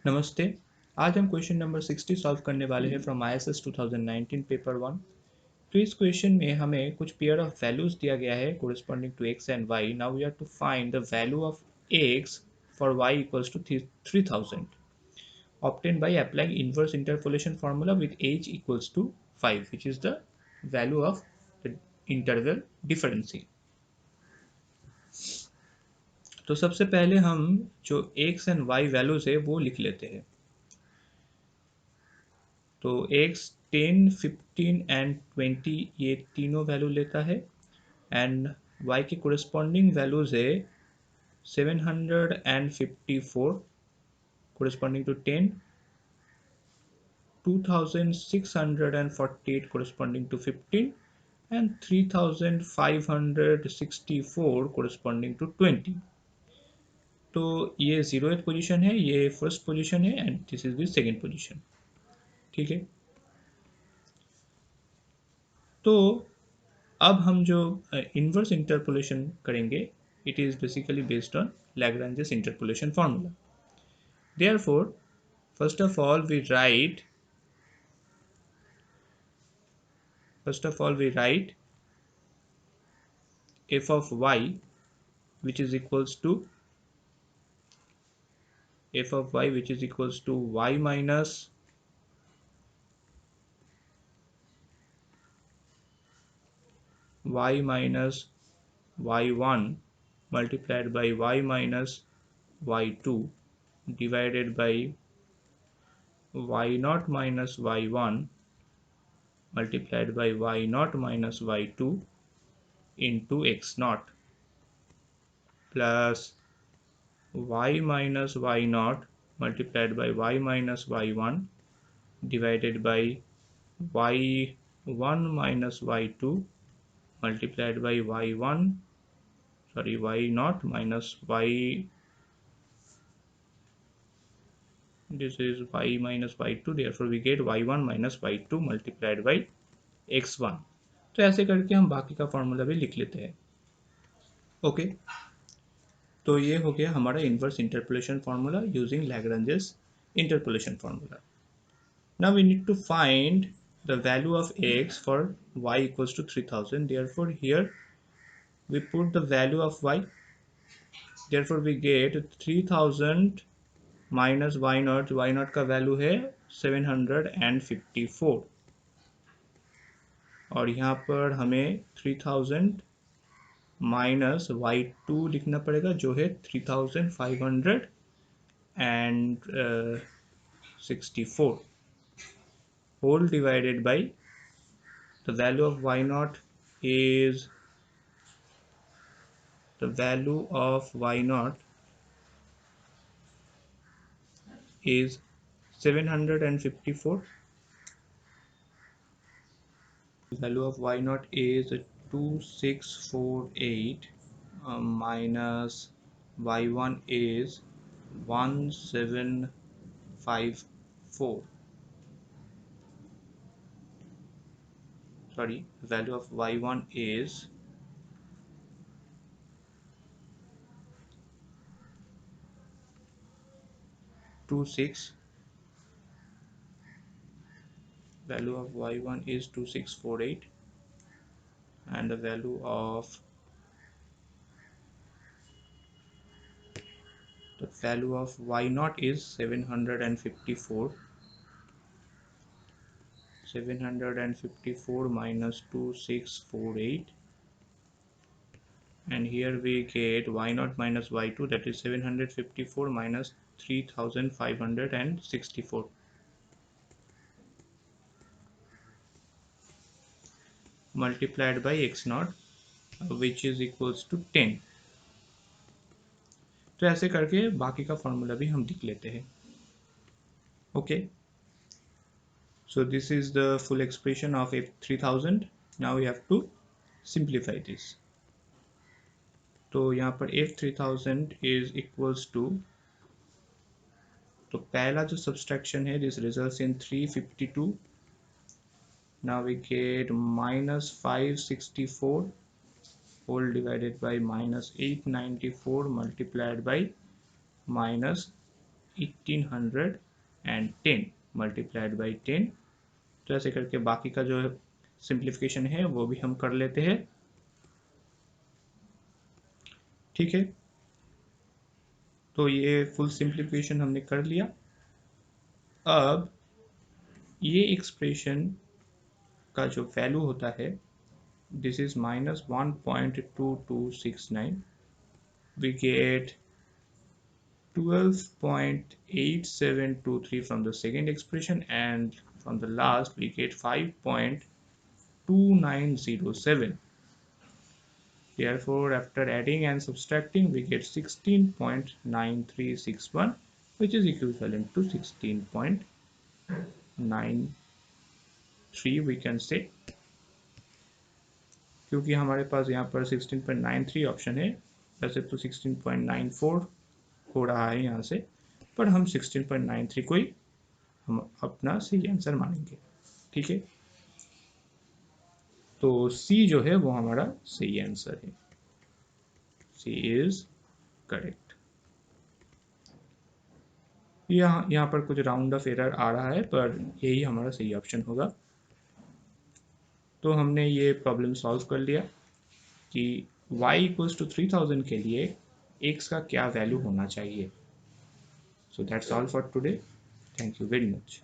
नमस्ते। आज हम क्वेश्चन नंबर 60 सॉल्व करने वाले हैं फ्रॉम ISS 2019 पेपर 1। तो इस क्वेश्चन में हमें कुछ पेयर ऑफ वैल्यूज दिया गया है corresponding to x and y। Now we have to find the value of x for y equals to 3000 obtained by applying inverse interpolation formula with h equals to 5, which is the value of the interval difference। तो सबसे पहले हम जो x and y values है वो लिख लेते हैं। तो x 10, 15 एंड 20 ये तीनों वैल्यू लेता है एंड y की कोरिस्पॉन्डिंग वैल्यूज है 754 corresponding to 10, 2648 corresponding to 15 and 3564 corresponding to 20। तो ये 0th पोजीशन है, ये फर्स्ट पोजीशन है and this is the second position. ठीक है, तो अब हम जो इन्वर्स इंटरपोलेशन करेंगे it is basically based on Lagrange's interpolation formula. Therefore, first of all we write f of y which is equals to y minus y1 multiplied by y minus y2 divided by y0 minus y1 multiplied by y0 minus y2 into x0 plus y minus y0 multiplied by y minus y1 divided by y1 minus y2 multiplied by y0 minus y, this is y minus y2, therefore we get y1 minus y2 multiplied by x1। तो ऐसे करके हम बाकी का formula भी लिख लेते हैं। ओके, तो ये हो गया हमारा inverse interpolation formula using Lagrange's interpolation formula। Now we need to find the value of x for y equals to 3000, therefore here we put the value of y, therefore we get 3000 minus y0 का value है 754 और यहाँ पर हमें 3000 minus y2 लिखना पड़ेगा जो है 3564 whole divided by the value of y0 is 754, value of y0 is 2648 minus y1 is 1754, sorry, value of y1 is 26, value of y1 is 2648 and the value of y0 is 754 minus 2648 and here we get y0 minus y2, that is 754 minus 3564 multiplied by x0 which is equals to 10। तो ऐसे करके बाकी का formula भी हम लिख लेते हैं। Okay, so this is the full expression of f3000। now we have to simplify this। तो यहाँ पर f3000 is equals to, तो पहला जो सब्सट्रैक्शन है this results in 352। now we get minus 564 whole divided by minus 894 multiplied by minus 1810 multiplied by 10। तो ऐसे करके बाकी का जो सिंप्लीफिकेशन है वो भी हम कर लेते हैं। ठीक है, तो ये फुल सिंप्लीफिकेशन हमने कर लिया। अब ये एक्सप्रेशन का जो वैल्यू होता है, this is -1.2269, we get 12.8723 from the second expression, and from the last we get 5.2907. Therefore, after adding and subtracting, we get 16.9361, which is equivalent to 16.93 we can say, क्योंकि हमारे पास यहाँ पर 16.93 ऑप्शन है। वैसे तो 16.94 हो रहा है यहाँ से, पर हम 16.93 को ही हम अपना सही आंसर मानेंगे। ठीक है, तो सी जो है वो हमारा सही आंसर है। सी इज करेक्ट। यहाँ पर कुछ राउंड ऑफ एरर आ रहा है, पर यही हमारा सही ऑप्शन होगा। तो हमने ये प्रॉब्लम सॉल्व कर लिया कि y इक्वल्स टू 3000 के लिए x का क्या वैल्यू होना चाहिए। So that's all for today. Thank you very much.